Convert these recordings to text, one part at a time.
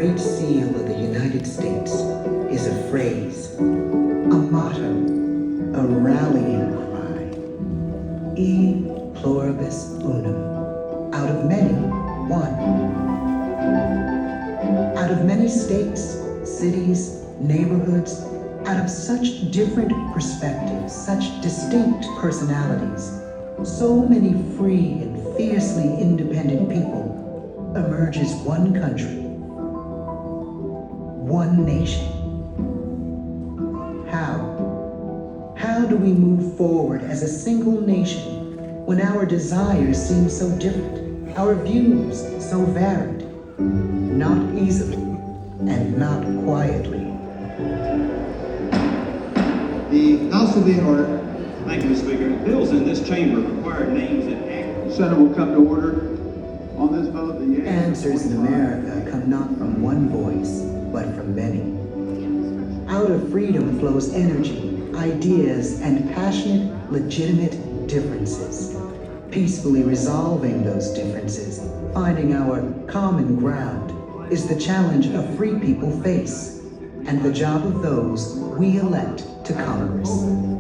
Great Seal of the United States is a phrase, a motto, a rallying cry. E pluribus unum. Out of many, one. Out of many states, cities, neighborhoods, out of such different perspectives, such distinct personalities, so many free and fiercely independent people, emerges one country, one nation. How do we move forward as a single nation when our desires seem so different, our views so varied? Not easily and not quietly. The House will be in order. Thank you, Mr. Speaker. Bills in this chamber require names and actions. The Senate will come to order. On this vote, the yeas. Answers in America come not from one voice, but from many. Out of freedom flows energy, ideas, and passionate, legitimate differences. Peacefully resolving those differences, finding our common ground, is the challenge of free people face, and the job of those we elect to Congress.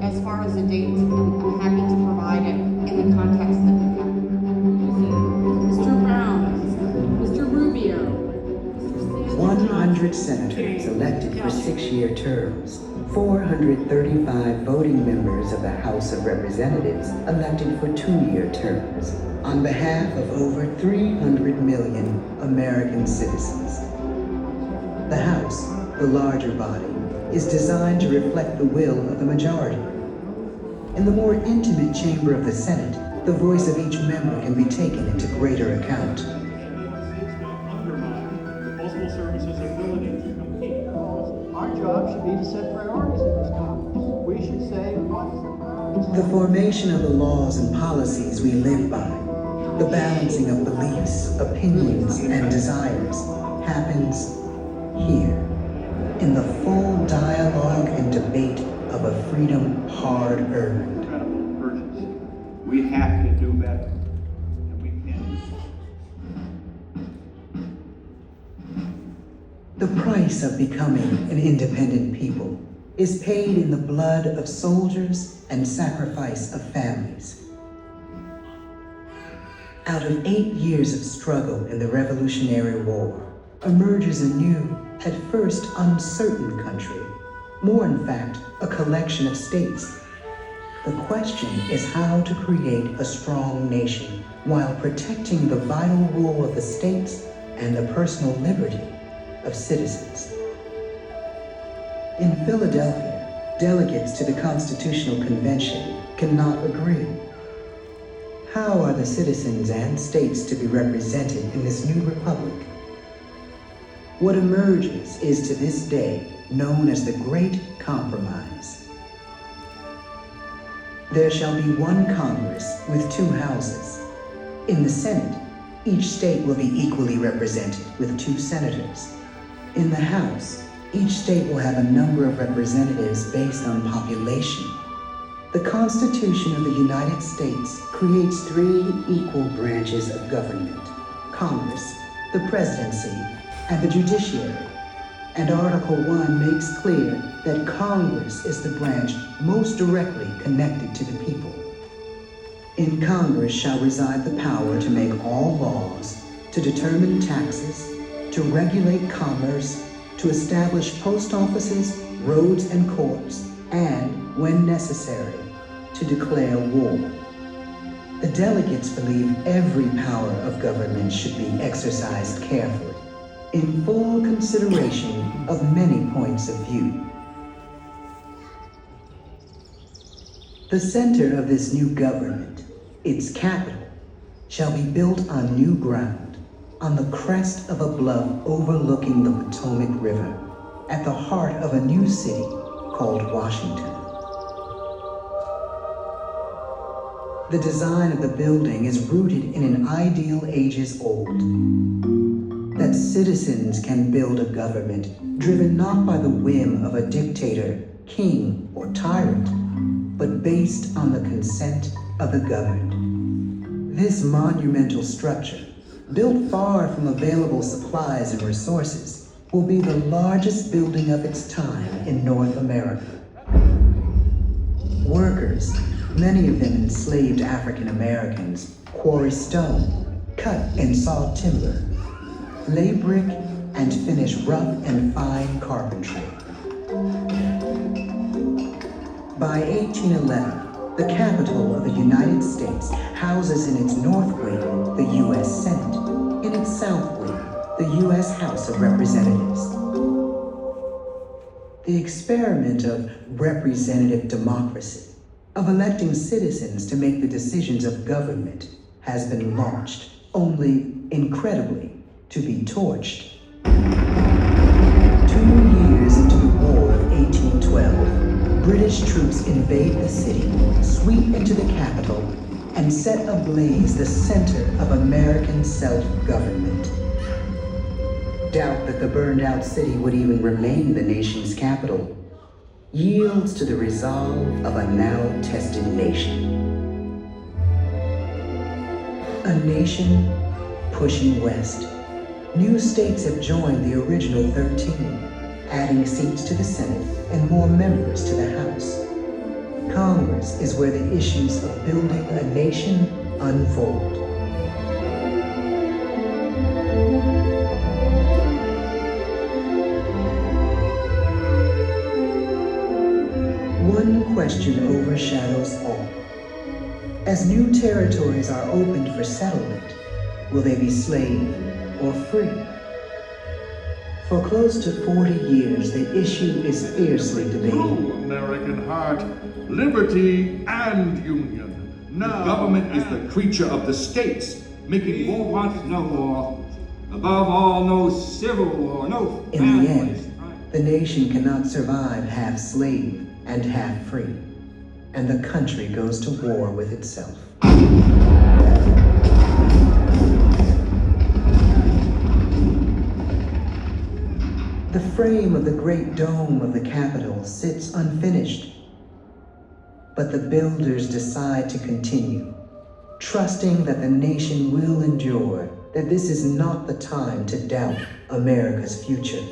As far as the dates, I'm happy to provide it in the context that we have. Mr. Brown, Mr. Rubio, Mr. Sanders. 100 senators elected for 6-year terms. 435 voting members of the House of Representatives elected for 2-year terms on behalf of over 300 million American citizens. The House, the larger body, is designed to reflect the will of the majority. In the more intimate chamber of the Senate, the voice of each member can be taken into greater account. Our job should be to set priorities in this Congress. We should say The formation of the laws and policies we live by, the balancing of beliefs, opinions, and desires, happens here, in the full dialogue and debate of a freedom hard-earned. Incredible urgency. We have to do better, and we can. The price of becoming an independent people is paid in the blood of soldiers and sacrifice of families. Out of 8 years of struggle in the Revolutionary War emerges a new, at first uncertain country, more in fact, a collection of states. The question is how to create a strong nation while protecting the vital role of the states and the personal liberty of citizens. In Philadelphia, delegates to the Constitutional Convention cannot agree. How are the citizens and states to be represented in this new republic? What emerges is to this day known as the Great Compromise. There shall be one Congress with 2 houses. In the Senate, each state will be equally represented with 2 senators. In the House, each state will have a number of representatives based on population. The Constitution of the United States creates 3 equal branches of government: Congress, the presidency, and the judiciary. And Article 1 makes clear that Congress is the branch most directly connected to the people. In Congress shall reside the power to make all laws, to determine taxes, to regulate commerce, to establish post offices, roads, and courts, and, when necessary, to declare war. The delegates believe every power of government should be exercised carefully, in full consideration of many points of view. The center of this new government, its capital, shall be built on new ground, on the crest of a bluff overlooking the Potomac River, at the heart of a new city called Washington. The design of the building is rooted in an ideal ages old, that citizens can build a government driven not by the whim of a dictator, king, or tyrant, but based on the consent of the governed. This monumental structure, built far from available supplies and resources, will be the largest building of its time in North America. Workers, many of them enslaved African Americans, quarry stone, cut and saw timber, lay brick, and finish rough and fine carpentry. By 1811, the capital of the United States houses in its north wing the U.S. Senate, in its south wing the U.S. House of Representatives. The experiment of representative democracy, of electing citizens to make the decisions of government, has been launched, only, incredibly, to be torched. 2 years into the War of 1812, British troops invade the city, sweep into the capital, and set ablaze the center of American self-government. Doubt that the burned-out city would even remain the nation's capital yields to the resolve of a now-tested nation. A nation pushing west. New states have joined the original 13, adding seats to the Senate and more members to the House. Congress is where the issues of building a nation unfold. One question overshadows all. As new territories are opened for settlement, will they be slave or free? For close to 40 years, the issue is fiercely debated. True American heart, liberty and union. Now, The government is the creature of the states. Making war wants no war. Above all, no civil war, no In the family end, strife. the nation cannot survive half slave and half free, and the country goes to war with itself. The frame of the great dome of the Capitol sits unfinished, but the builders decide to continue, trusting that the nation will endure, that this is not the time to doubt America's future.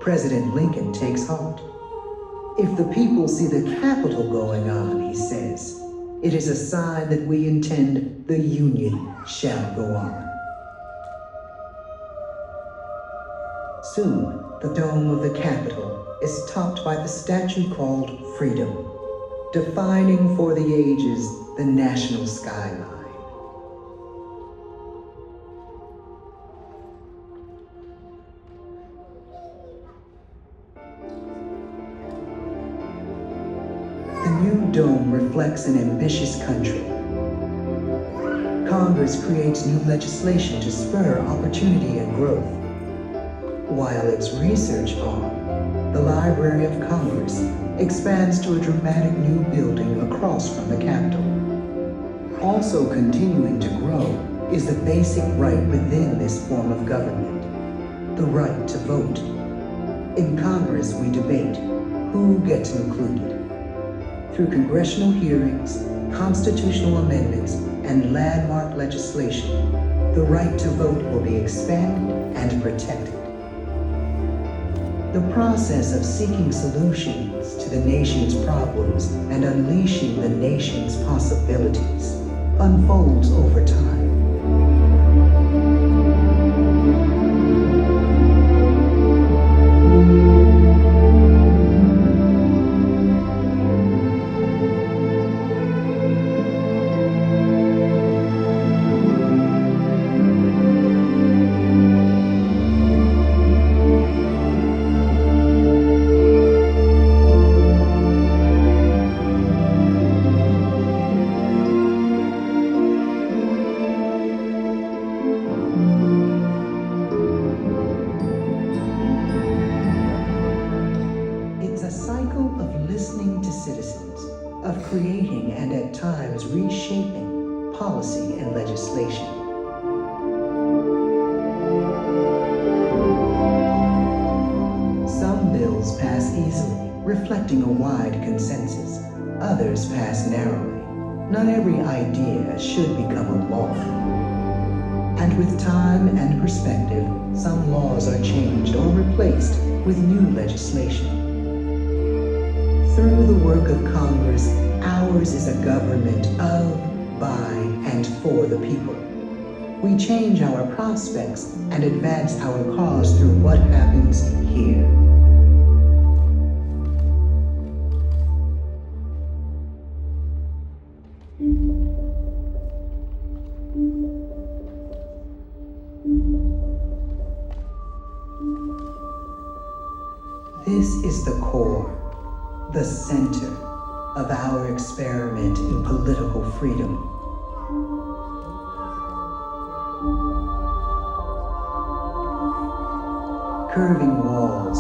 President Lincoln takes heart. If the people see the Capitol going on, he says, it is a sign that we intend the Union shall go on. Soon, the dome of the Capitol is topped by the statue called Freedom, defining for the ages the national skyline. The new dome reflects an ambitious country. Congress creates new legislation to spur opportunity and growth, while its research arm, the Library of Congress, expands to a dramatic new building across from the Capitol. Also continuing to grow is the basic right within this form of government, the right to vote. In Congress, we debate who gets included. Through congressional hearings, constitutional amendments, and landmark legislation, the right to vote will be expanded and protected. The process of seeking solutions to the nation's problems and unleashing the nation's possibilities unfolds over time. Creating and at times reshaping policy and legislation. Some bills pass easily, reflecting a wide consensus. Others pass narrowly. Not every idea should become a law. And with time and perspective, some laws are changed or replaced with new legislation. Through the work of Congress, ours is a government of, by, and for the people. We change our prospects and advance our cause through what happens here. This is the core, the center of our experiment in political freedom. Curving walls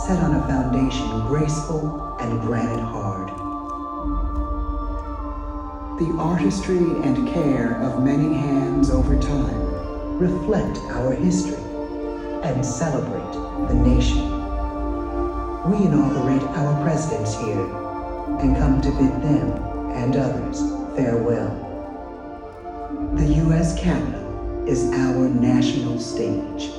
set on a foundation graceful and granite hard. The artistry and care of many hands over time reflect our history and celebrate the nation. We inaugurate our presidents here and come to bid them and others farewell. The U.S. Capitol is our national stage.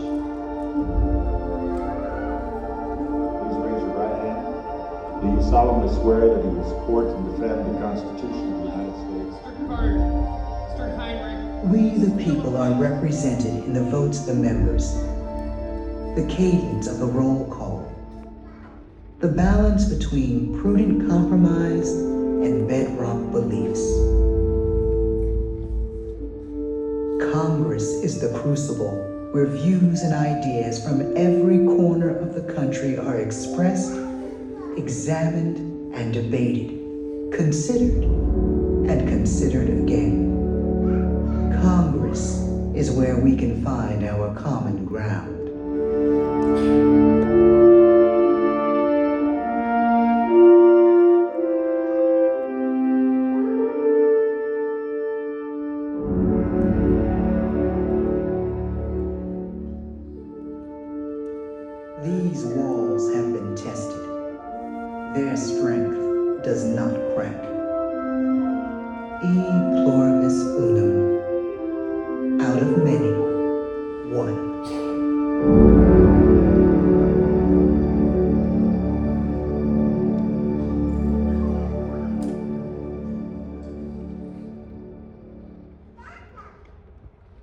Please raise your right hand. Do you solemnly swear that you will support and defend the Constitution of the United States? Mr. Carter, Mr. Heinrich. We, the people, are represented in the votes of the members, the cadence of the roll call, the balance between prudent compromise and bedrock beliefs. Congress is the crucible where views and ideas from every corner of the country are expressed, examined, and debated, considered, and considered again. Congress is where we can find our common ground. These walls have been tested. Their strength does not crack. E pluribus unum.